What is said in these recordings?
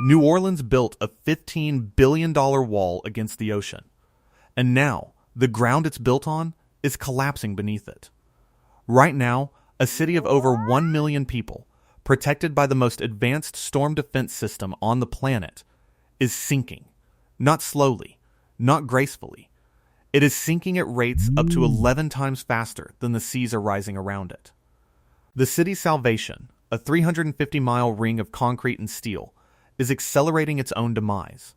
New Orleans built a $15 billion wall against the ocean, and now the ground it's built on is collapsing beneath it. Right now, a city of over 1 million people, protected by the most advanced storm defense system on the planet, is sinking. Not slowly, not gracefully. It is sinking at rates up to 11 times faster than the seas are rising around it. The city's salvation, a 350-mile ring of concrete and steel, is accelerating its own demise.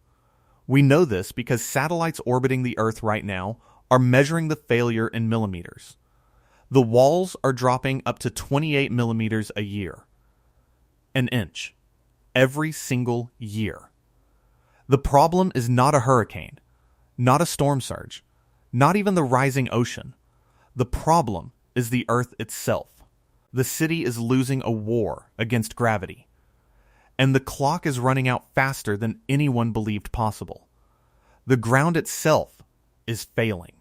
We know this because satellites orbiting the Earth right now are measuring the failure in millimeters. The walls are dropping up to 28 millimeters a year. An inch. Every single year. The problem is not a hurricane, not a storm surge, not even the rising ocean. The problem is the Earth itself. The city is losing a war against gravity. And the clock is running out faster than anyone believed possible. The ground itself is failing.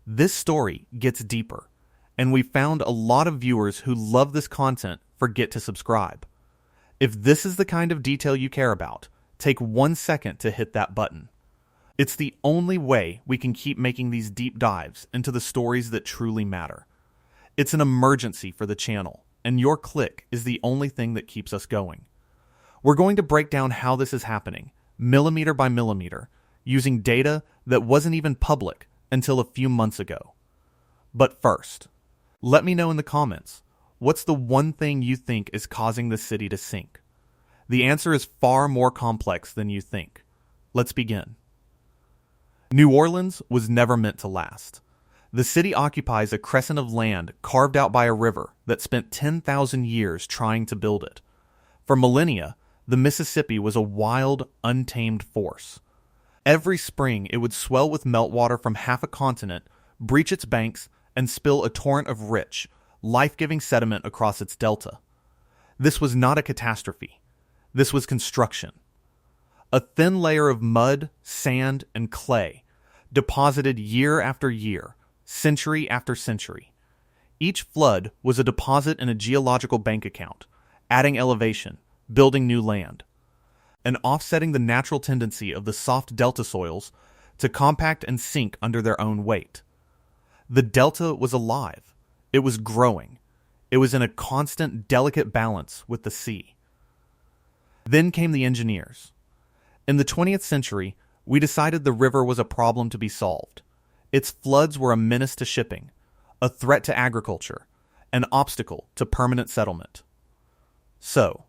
This story gets deeper, and we found a lot of viewers who love this content forget to subscribe. If this is the kind of detail you care about, take 1 second to hit that button. It's the only way we can keep making these deep dives into the stories that truly matter. It's an emergency for the channel, and your click is the only thing that keeps us going. We're going to break down how this is happening, millimeter by millimeter, using data that wasn't even public until a few months ago. But first, let me know in the comments, what's the one thing you think is causing the city to sink? The answer is far more complex than you think. Let's begin. New Orleans was never meant to last. The city occupies a crescent of land carved out by a river that spent 10,000 years trying to build it. For millennia, the Mississippi was a wild, untamed force. Every spring, it would swell with meltwater from half a continent, breach its banks, and spill a torrent of rich, life-giving sediment across its delta. This was not a catastrophe. This was construction. A thin layer of mud, sand, and clay, deposited year after year, century after century. Each flood was a deposit in a geological bank account, adding elevation, building new land, and offsetting the natural tendency of the soft delta soils to compact and sink under their own weight. The delta was alive. It was growing. It was in a constant, delicate balance with the sea. Then came the engineers. In the 20th century, we decided the river was a problem to be solved. Its floods were a menace to shipping, a threat to agriculture, an obstacle to permanent settlement. So,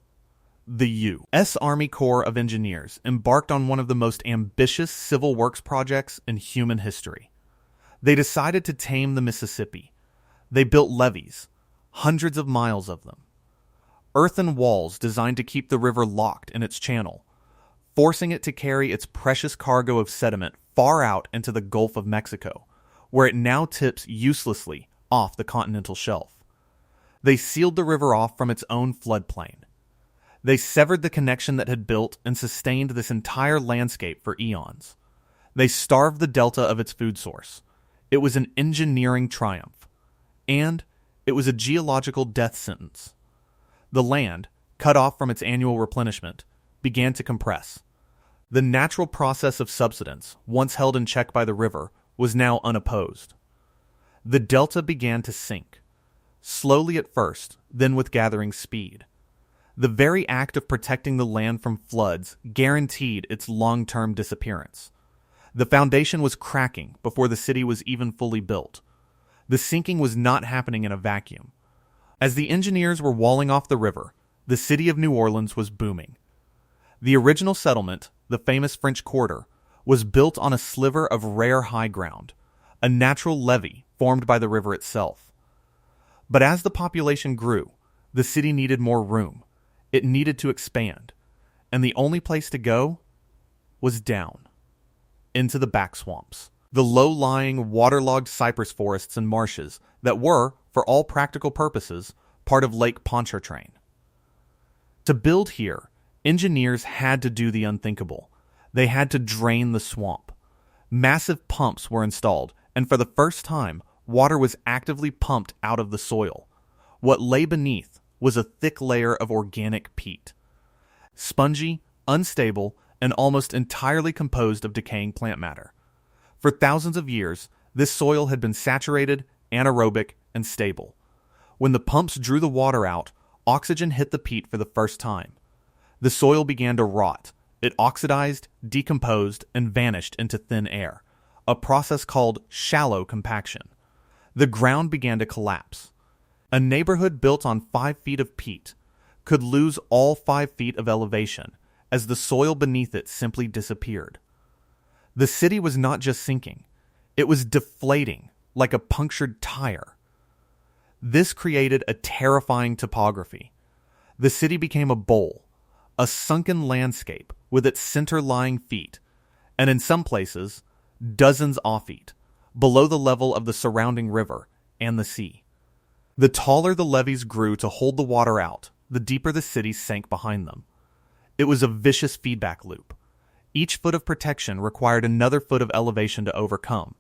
the U.S. Army Corps of Engineers embarked on one of the most ambitious civil works projects in human history. They decided to tame the Mississippi. They built levees, hundreds of miles of them. Earthen walls designed to keep the river locked in its channel, forcing it to carry its precious cargo of sediment far out into the Gulf of Mexico, where it now tips uselessly off the continental shelf. They sealed the river off from its own floodplain. They severed the connection that had built and sustained this entire landscape for eons. They starved the delta of its food source. It was an engineering triumph. And it was a geological death sentence. The land, cut off from its annual replenishment, began to compress. The natural process of subsidence, once held in check by the river, was now unopposed. The delta began to sink, slowly at first, then with gathering speed. The very act of protecting the land from floods guaranteed its long-term disappearance. The foundation was cracking before the city was even fully built. The sinking was not happening in a vacuum. As the engineers were walling off the river, the city of New Orleans was booming. The original settlement, the famous French Quarter, was built on a sliver of rare high ground, a natural levee formed by the river itself. But as the population grew, the city needed more room. It needed to expand, and the only place to go was down, into the back swamps, the low-lying, waterlogged cypress forests and marshes that were, for all practical purposes, part of Lake Pontchartrain. To build here, engineers had to do the unthinkable. They had to drain the swamp. Massive pumps were installed, and for the first time, water was actively pumped out of the soil. What lay beneath was a thick layer of organic peat. Spongy, unstable, and almost entirely composed of decaying plant matter. For thousands of years, this soil had been saturated, anaerobic, and stable. When the pumps drew the water out, oxygen hit the peat for the first time. The soil began to rot. It oxidized, decomposed, and vanished into thin air, a process called shallow compaction. The ground began to collapse. A neighborhood built on 5 feet of peat could lose all 5 feet of elevation as the soil beneath it simply disappeared. The city was not just sinking, it was deflating like a punctured tire. This created a terrifying topography. The city became a bowl, a sunken landscape with its center lying feet, and in some places, dozens off feet, below the level of the surrounding river and the sea. The taller the levees grew to hold the water out, the deeper the city sank behind them. It was a vicious feedback loop. Each foot of protection required another foot of elevation to overcome,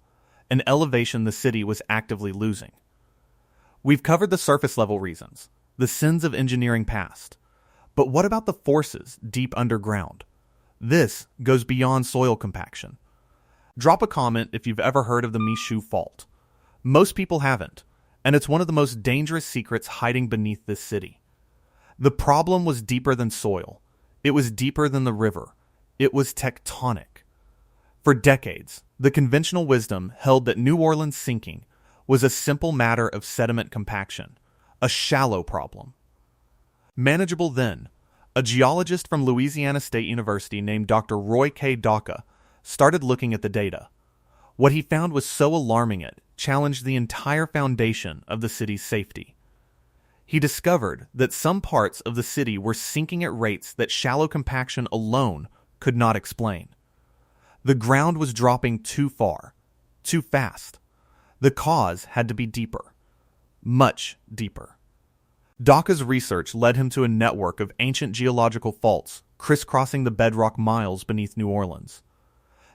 an elevation the city was actively losing. We've covered the surface level reasons, the sins of engineering past. But what about the forces deep underground? This goes beyond soil compaction. Drop a comment if you've ever heard of the Michoud Fault. Most people haven't, and it's one of the most dangerous secrets hiding beneath this city. The problem was deeper than soil. It was deeper than the river. It was tectonic. For decades, the conventional wisdom held that New Orleans sinking was a simple matter of sediment compaction, a shallow problem. Manageable then, a geologist from Louisiana State University named Dr. Roy K. Daka started looking at the data. What he found was so alarming it challenged the entire foundation of the city's safety. He discovered that some parts of the city were sinking at rates that shallow compaction alone could not explain. The ground was dropping too far, too fast. The cause had to be deeper, much deeper. Daka's research led him to a network of ancient geological faults crisscrossing the bedrock miles beneath New Orleans.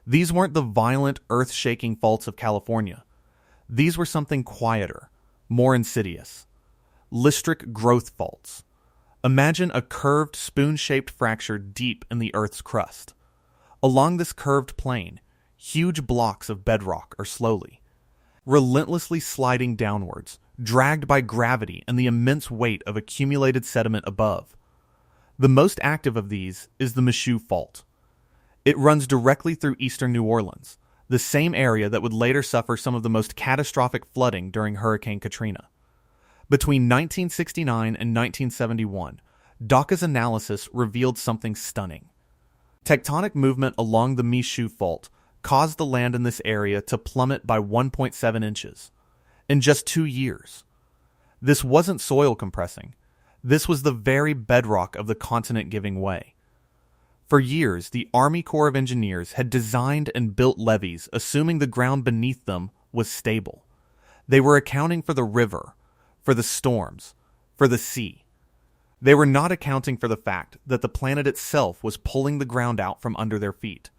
These weren't the violent, earth-shaking faults of California. These were something quieter, more insidious. Listric growth faults. Imagine a curved, spoon-shaped fracture deep in the Earth's crust. Along this curved plane, huge blocks of bedrock are slowly, relentlessly sliding downwards, dragged by gravity and the immense weight of accumulated sediment above. The most active of these is the Michoud Fault. It runs directly through eastern New Orleans, the same area that would later suffer some of the most catastrophic flooding during Hurricane Katrina. Between 1969 and 1971, Daka's analysis revealed something stunning. Tectonic movement along the Michoud Fault caused the land in this area to plummet by 1.7 inches in just 2 years. This wasn't soil compressing. This was the very bedrock of the continent giving way. For years, the Army Corps of Engineers had designed and built levees assuming the ground beneath them was stable. They were accounting for the river, for the storms, for the sea. They were not accounting for the fact that the planet itself was pulling the ground out from under their feet.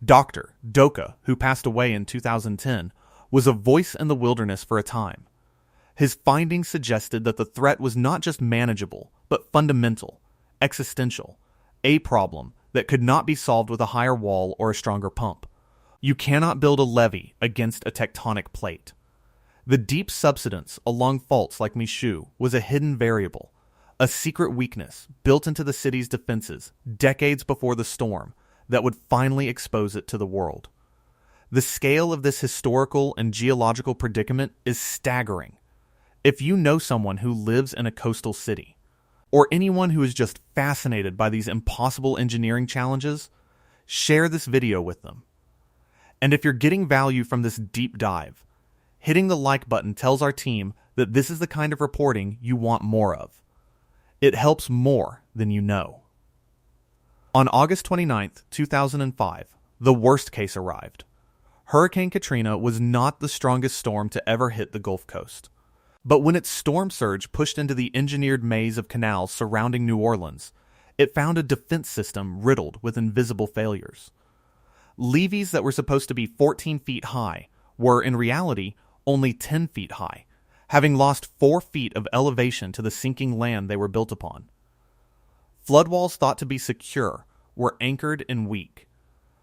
Dr. Doka, who passed away in 2010, was a voice in the wilderness for a time. His findings suggested that the threat was not just manageable, but fundamental, existential, a problem that could not be solved with a higher wall or a stronger pump. You cannot build a levee against a tectonic plate. The deep subsidence along faults like Michoud was a hidden variable, a secret weakness built into the city's defenses decades before the storm that would finally expose it to the world. The scale of this historical and geological predicament is staggering. If you know someone who lives in a coastal city, or anyone who is just fascinated by these impossible engineering challenges, share this video with them. And if you're getting value from this deep dive, hitting the like button tells our team that this is the kind of reporting you want more of. It helps more than you know. On August 29, 2005, the worst case arrived. Hurricane Katrina was not the strongest storm to ever hit the Gulf Coast. But when its storm surge pushed into the engineered maze of canals surrounding New Orleans, it found a defense system riddled with invisible failures. Levees that were supposed to be 14 feet high were, in reality, only 10 feet high, having lost 4 feet of elevation to the sinking land they were built upon. Floodwalls thought to be secure were anchored and weak.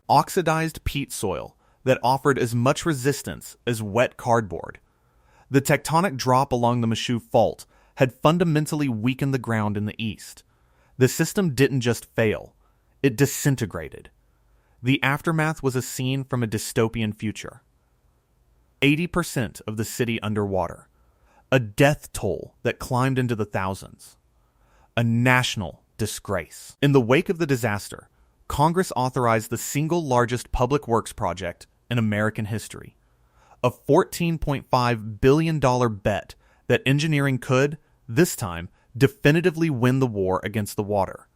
Oxidized peat soil that offered as much resistance as wet cardboard. The tectonic drop along the Michoud Fault had fundamentally weakened the ground in the east. The system didn't just fail, it disintegrated. The aftermath was a scene from a dystopian future. 80% of the city underwater. A death toll that climbed into the thousands. A national disgrace. In the wake of the disaster, Congress authorized the single largest public works project in American history. A $14.5 billion bet that engineering could, this time, definitively win the war against the water.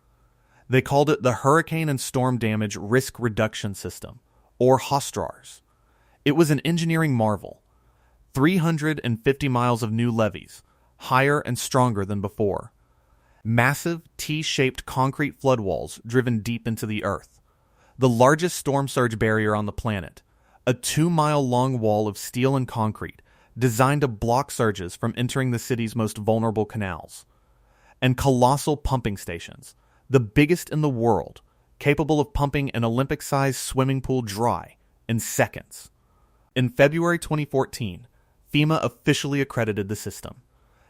They called it the Hurricane and Storm Damage Risk Reduction System, or HSDRRS. It was an engineering marvel. 350 miles of new levees, higher and stronger than before. Massive T-shaped concrete floodwalls driven deep into the earth. The largest storm surge barrier on the planet. A 2-mile-long wall of steel and concrete designed to block surges from entering the city's most vulnerable canals. And colossal pumping stations, the biggest in the world, capable of pumping an Olympic-sized swimming pool dry in seconds. In February 2014, FEMA officially accredited the system.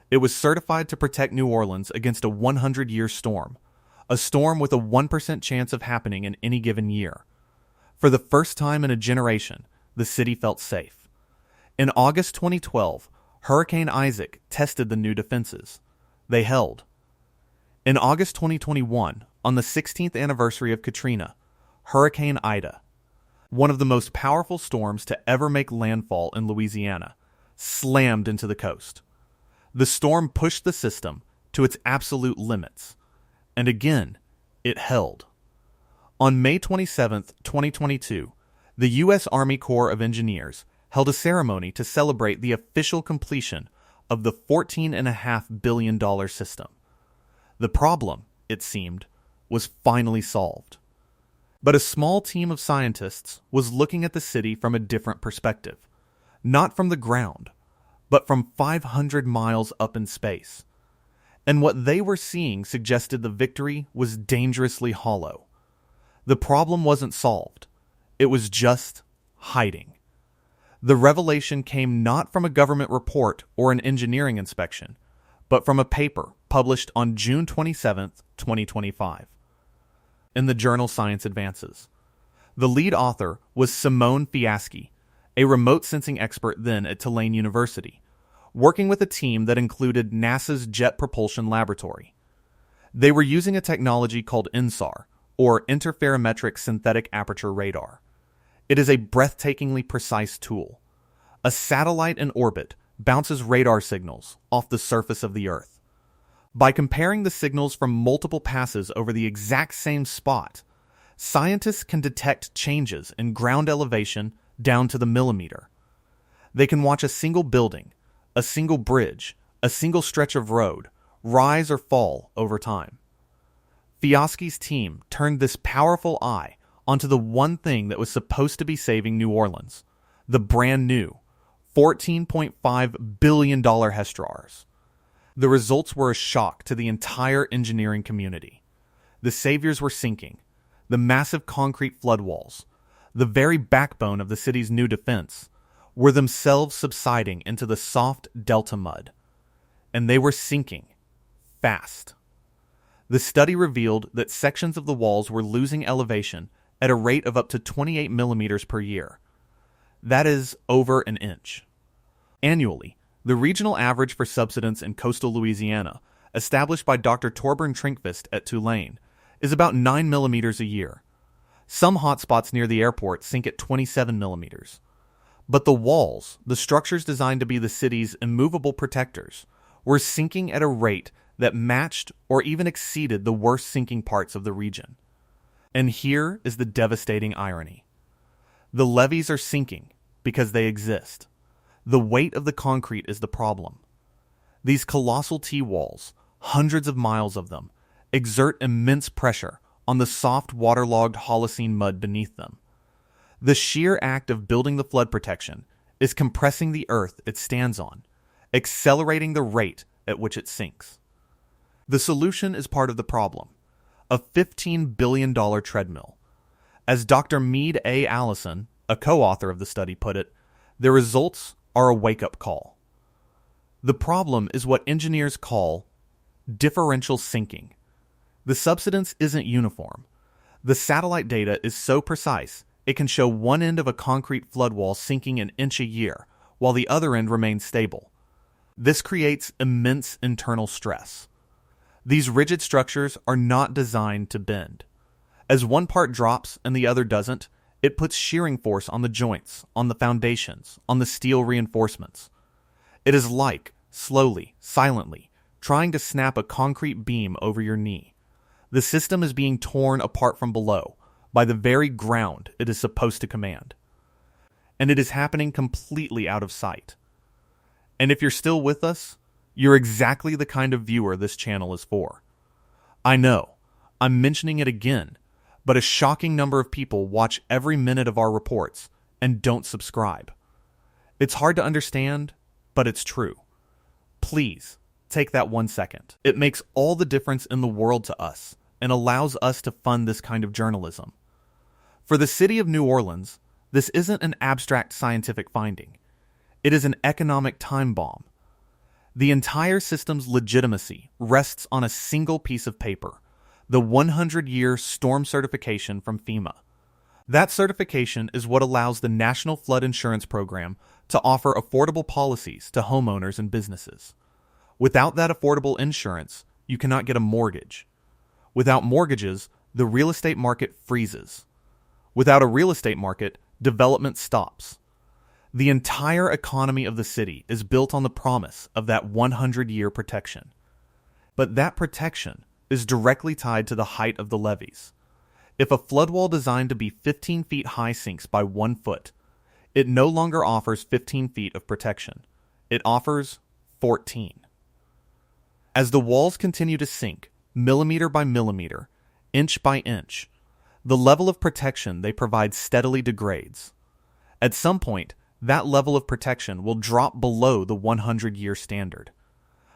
It was certified to protect New Orleans against a 100-year storm, a storm with a 1% chance of happening in any given year. For the first time in a generation, the city felt safe. In August 2012, Hurricane Isaac tested the new defenses. They held. In August 2021, on the 16th anniversary of Katrina, Hurricane Ida, one of the most powerful storms to ever make landfall in Louisiana, slammed into the coast. The storm pushed the system to its absolute limits, and again, it held. On May 27, 2022, the U.S. Army Corps of Engineers held a ceremony to celebrate the official completion of the $14.5 billion system. The problem, it seemed, was finally solved. But a small team of scientists was looking at the city from a different perspective, not from the ground, but from 500 miles up in space. And what they were seeing suggested the victory was dangerously hollow. The problem wasn't solved. It was just hiding. The revelation came not from a government report or an engineering inspection, but from a paper published on June 27, 2025. In the journal Science Advances. The lead author was Simone Fiaschi, a remote sensing expert then at Tulane University, working with a team that included NASA's Jet Propulsion Laboratory. They were using a technology called INSAR, or Interferometric Synthetic Aperture Radar. It is a breathtakingly precise tool. A satellite in orbit bounces radar signals off the surface of the Earth. By comparing the signals from multiple passes over the exact same spot, scientists can detect changes in ground elevation down to the millimeter. They can watch a single building, a single bridge, a single stretch of road rise or fall over time. Fiaschi's team turned this powerful eye onto the one thing that was supposed to be saving New Orleans, the brand new $14.5 billion HSDRRS. The results were a shock to the entire engineering community. The saviors were sinking. The massive concrete floodwalls, the very backbone of the city's new defense, were themselves subsiding into the soft delta mud. And they were sinking fast. The study revealed that sections of the walls were losing elevation at a rate of up to 28 millimeters per year. That is over an inch. Annually, the regional average for subsidence in coastal Louisiana, established by Dr. Torbern Trinkvist at Tulane, is about 9 millimeters a year. Some hotspots near the airport sink at 27 millimeters. But the walls, the structures designed to be the city's immovable protectors, were sinking at a rate that matched or even exceeded the worst sinking parts of the region. And here is the devastating irony. The levees are sinking because they exist. The weight of the concrete is the problem. These colossal T-walls, hundreds of miles of them, exert immense pressure on the soft waterlogged Holocene mud beneath them. The sheer act of building the flood protection is compressing the earth it stands on, accelerating the rate at which it sinks. The solution is part of the problem. a $15 billion treadmill. As Dr. Mead A. Allison, a co-author of the study, put it, the results are a wake-up call. The problem is what engineers call differential sinking. The subsidence isn't uniform. The satellite data is so precise, it can show one end of a concrete flood wall sinking an inch a year, while the other end remains stable. This creates immense internal stress. These rigid structures are not designed to bend. As one part drops and the other doesn't, it puts shearing force on the joints, on the foundations, on the steel reinforcements. It is like, slowly, silently, trying to snap a concrete beam over your knee. The system is being torn apart from below, by the very ground it is supposed to command. And it is happening completely out of sight. And if you're still with us, you're exactly the kind of viewer this channel is for. I know, I'm mentioning it again, but a shocking number of people watch every minute of our reports and don't subscribe. It's hard to understand, but it's true. Please, take that 1 second. It makes all the difference in the world to us and allows us to fund this kind of journalism. For the city of New Orleans, this isn't an abstract scientific finding. It is an economic time bomb. The entire system's legitimacy rests on a single piece of paper, the 100-year storm certification from FEMA. That certification is what allows the National Flood Insurance Program to offer affordable policies to homeowners and businesses. Without that affordable insurance, you cannot get a mortgage. Without mortgages, the real estate market freezes. Without a real estate market, development stops. The entire economy of the city is built on the promise of that 100-year protection. But that protection is directly tied to the height of the levees. If a flood wall designed to be 15 feet high sinks by 1 foot, it no longer offers 15 feet of protection. It offers 14. As the walls continue to sink, millimeter by millimeter, inch by inch, the level of protection they provide steadily degrades. At some point, that level of protection will drop below the 100-year standard.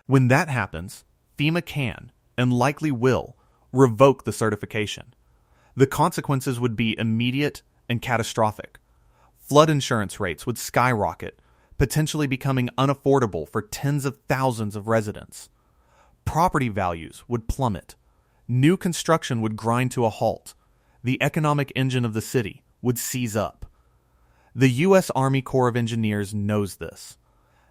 When that happens, FEMA can, and likely will, revoke the certification. The consequences would be immediate and catastrophic. Flood insurance rates would skyrocket, potentially becoming unaffordable for tens of thousands of residents. Property values would plummet. New construction would grind to a halt. The economic engine of the city would seize up. The U.S. Army Corps of Engineers knows this.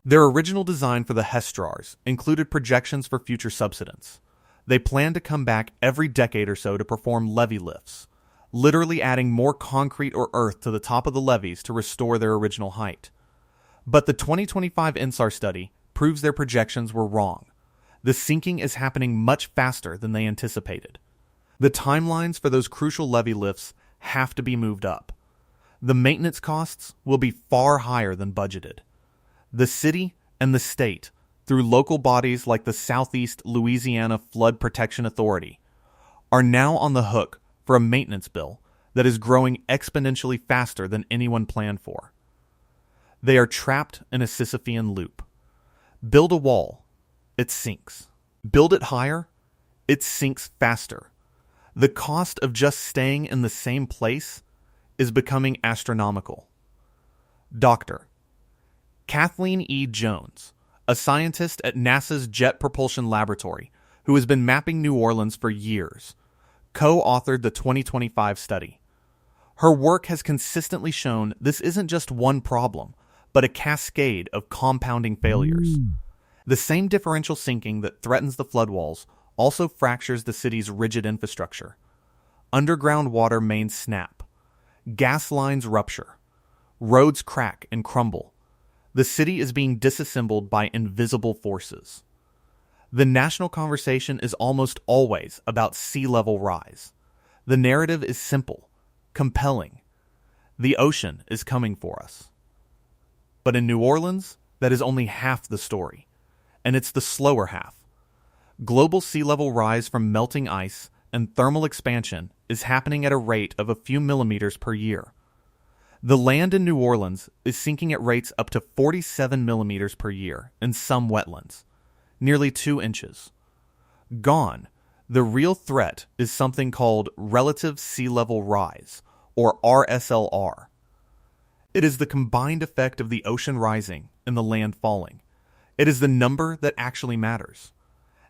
Their original design for the HSDRRRS included projections for future subsidence. They plan to come back every decade or so to perform levee lifts, literally adding more concrete or earth to the top of the levees to restore their original height. But the 2025 INSAR study proves their projections were wrong. The sinking is happening much faster than they anticipated. The timelines for those crucial levee lifts have to be moved up. The maintenance costs will be far higher than budgeted. The city and the state, through local bodies like the Southeast Louisiana Flood Protection Authority, are now on the hook for a maintenance bill that is growing exponentially faster than anyone planned for. They are trapped in a Sisyphean loop. Build a wall, it sinks. Build it higher, it sinks faster. The cost of just staying in the same place is becoming astronomical. Dr. Kathleen E. Jones, a scientist at NASA's Jet Propulsion Laboratory who has been mapping New Orleans for years, co-authored the 2025 study. Her work has consistently shown this isn't just one problem, but a cascade of compounding failures. The same differential sinking that threatens the floodwalls also fractures the city's rigid infrastructure. Underground water mains snap. Gas lines rupture. Roads crack and crumble. The city is being disassembled by invisible forces. The national conversation is almost always about sea level rise. The narrative is simple, compelling. The ocean is coming for us. But in New Orleans, that is only half the story, and it's the slower half. Global sea level rise from melting ice and thermal expansion is happening at a rate of a few millimeters per year. The land in New Orleans is sinking at rates up to 47 millimeters per year in some wetlands, nearly 2 inches. Gone, The real threat is something called relative sea level rise, or RSLR. It is the combined effect of the ocean rising and the land falling. It is the number that actually matters.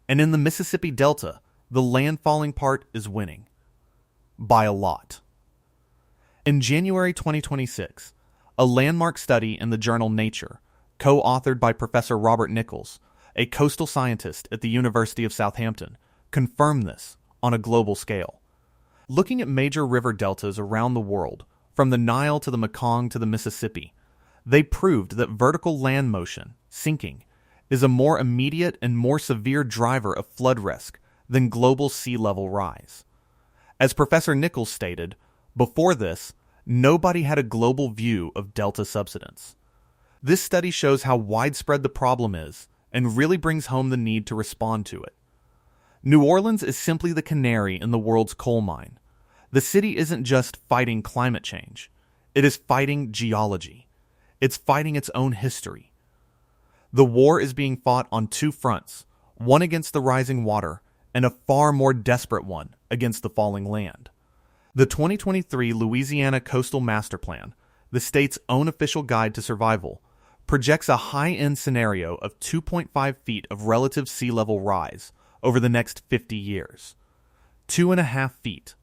And in the Mississippi Delta, the land falling part is winning. By a lot. In January 2026, a landmark study in the journal Nature, co-authored by Professor Robert Nichols, a coastal scientist at the University of Southampton, confirmed this on a global scale. Looking at major river deltas around the world, from the Nile to the Mekong to the Mississippi, they proved that vertical land motion, sinking, is a more immediate and more severe driver of flood risk than global sea level rise. As Professor Nichols stated, before this, nobody had a global view of delta subsidence. This study shows how widespread the problem is and really brings home the need to respond to it. New Orleans is simply the canary in the world's coal mine. The city isn't just fighting climate change. It is fighting geology. It's fighting its own history. The war is being fought on two fronts, one against the rising water and a far more desperate one against the falling land. The 2023 Louisiana Coastal Master Plan, the state's own official guide to survival, projects a high-end scenario of 2.5 feet of relative sea level rise over the next 50 years. 2.5 feet.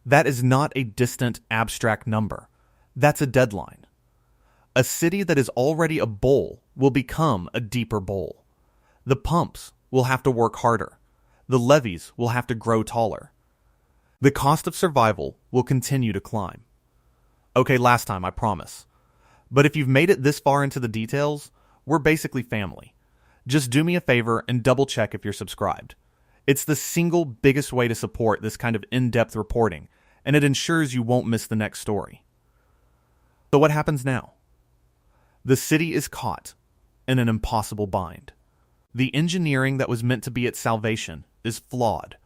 That is not a distant, abstract number. That's a deadline. A city that is already a bowl will become a deeper bowl. The pumps will have to work harder. The levees will have to grow taller. The cost of survival will continue to climb. Okay, last time, I promise. But if you've made it this far into the details, we're basically family. Just do me a favor and double check if you're subscribed. It's the single biggest way to support this kind of in-depth reporting, and it ensures you won't miss the next story. So what happens now? The city is caught in an impossible bind. The engineering that was meant to be its salvation is flawed.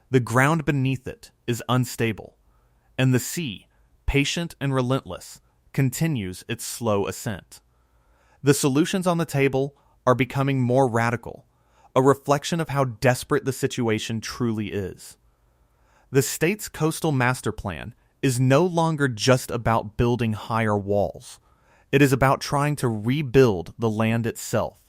The ground beneath it is unstable. And the sea, patient and relentless, continues its slow ascent. The solutions on the table are becoming more radical, a reflection of how desperate the situation truly is. The state's coastal master plan is no longer just about building higher walls. It is about trying to rebuild the land itself.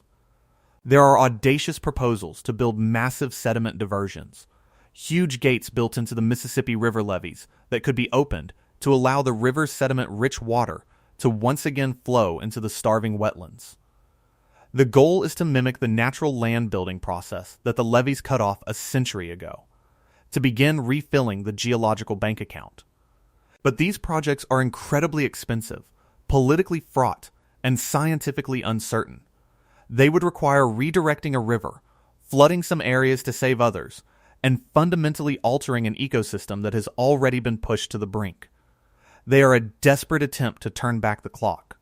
There are audacious proposals to build massive sediment diversions, huge gates built into the Mississippi River levees that could be opened to allow the river's sediment-rich water to once again flow into the starving wetlands. The goal is to mimic the natural land building process that the levees cut off a century ago, to begin refilling the geological bank account. But these projects are incredibly expensive, politically fraught, and scientifically uncertain. They would require redirecting a river, flooding some areas to save others, and fundamentally altering an ecosystem that has already been pushed to the brink. They are a desperate attempt to turn back the clock.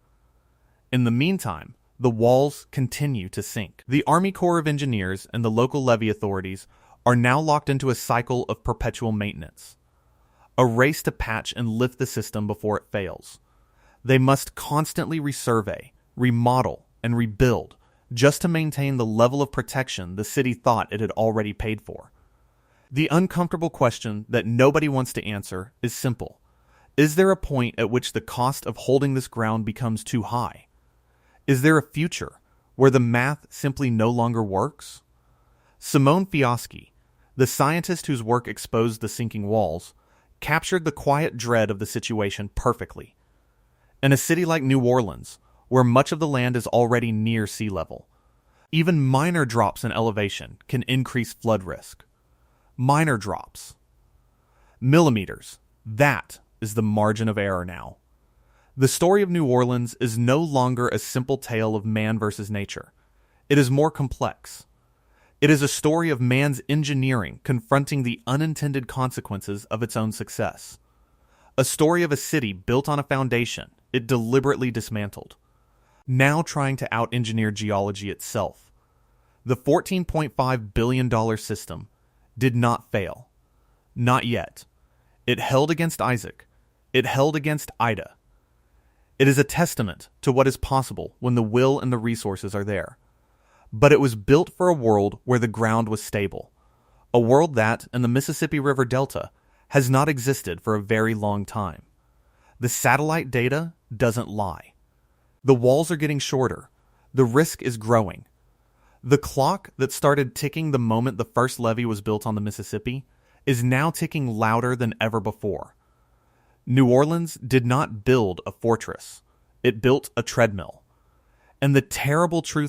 In the meantime, the walls continue to sink. The Army Corps of Engineers and the local levee authorities are now locked into a cycle of perpetual maintenance, a race to patch and lift the system before it fails. They must constantly resurvey, remodel, and rebuild just to maintain the level of protection the city thought it had already paid for. The uncomfortable question that nobody wants to answer is simple. Is there a point at which the cost of holding this ground becomes too high? Is there a future where the math simply no longer works? Simone Fiaschi, the scientist whose work exposed the sinking walls, captured the quiet dread of the situation perfectly. In a city like New Orleans, where much of the land is already near sea level, even minor drops in elevation can increase flood risk. Minor drops. Millimeters. That is the margin of error now. The story of New Orleans is no longer a simple tale of man versus nature. It is more complex. It is a story of man's engineering confronting the unintended consequences of its own success. A story of a city built on a foundation it deliberately dismantled, now trying to out-engineer geology itself. The $14.5 billion system did not fail. Not yet. It held against Isaac. It held against Ida. It is a testament to what is possible when the will and the resources are there. But it was built for a world where the ground was stable, A world that, in the Mississippi River Delta, has not existed for a very long time. The satellite data doesn't lie. The walls are getting shorter. The risk is growing. The clock that started ticking the moment the first levee was built on the Mississippi is now ticking louder than ever before. New Orleans did not build a fortress. It built a treadmill. And the terrible truth